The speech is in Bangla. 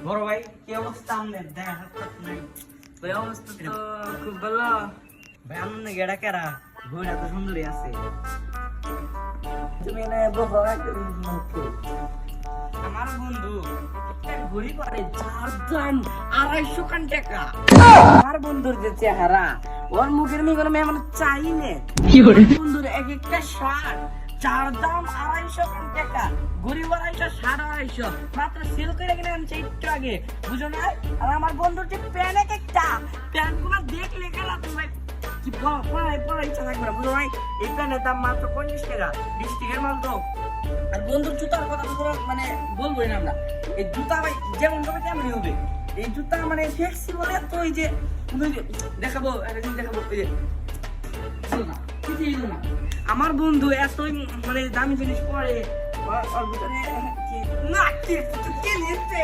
বড় ভাই কি অবস্থা আপনার? দেখা সাক্ষাৎ নাই। ভাই অবস্থা তো খুব ভালো। ভাই আপনার গেড়া কেরা ঘুরে এত সুন্দরী আছে। তুমি এনে বসো একটা জিনিস মাত্র। আমার বন্ধু একটা ঘড়ি পরে যার দাম 250 খান টাকা। আমার বন্ধুর যে চেহারা, ওর মুখের মিগর মেয়ে মানে চাই নে। বন্ধুর এক একটা শার্ট যার দাম 250 খান টাকা। গরিব 250, শার্ট 250, মাত্র সেল করে কিনে আনছে একটু আগে, বুঝো না? আর আমার বন্ধুর যে প্যান্ট এক একটা, প্যান্ট গুলো দেখলে গেলা তোমার কি পড়ার ইচ্ছা থাকবে না, বুঝো ভাই? এই প্যান্টের দাম মাত্র 50 টাকা, 20 টাকার মাল তো। আর বন্ধুর জুতার কথা তো মানে বলবোই না আমরা। এই জুতা ভাই যেমন হবে তেমনই হবে। এই জুতা মানে ফ্লেক্সিবল এত, ওই যে দেখাবো একটা জিনিস দেখাবো, ওই যে কিছুই না। আমার বন্ধু এতই মানে দামি জিনিস পরে, ওর ভিতরে না কি নিচ্ছে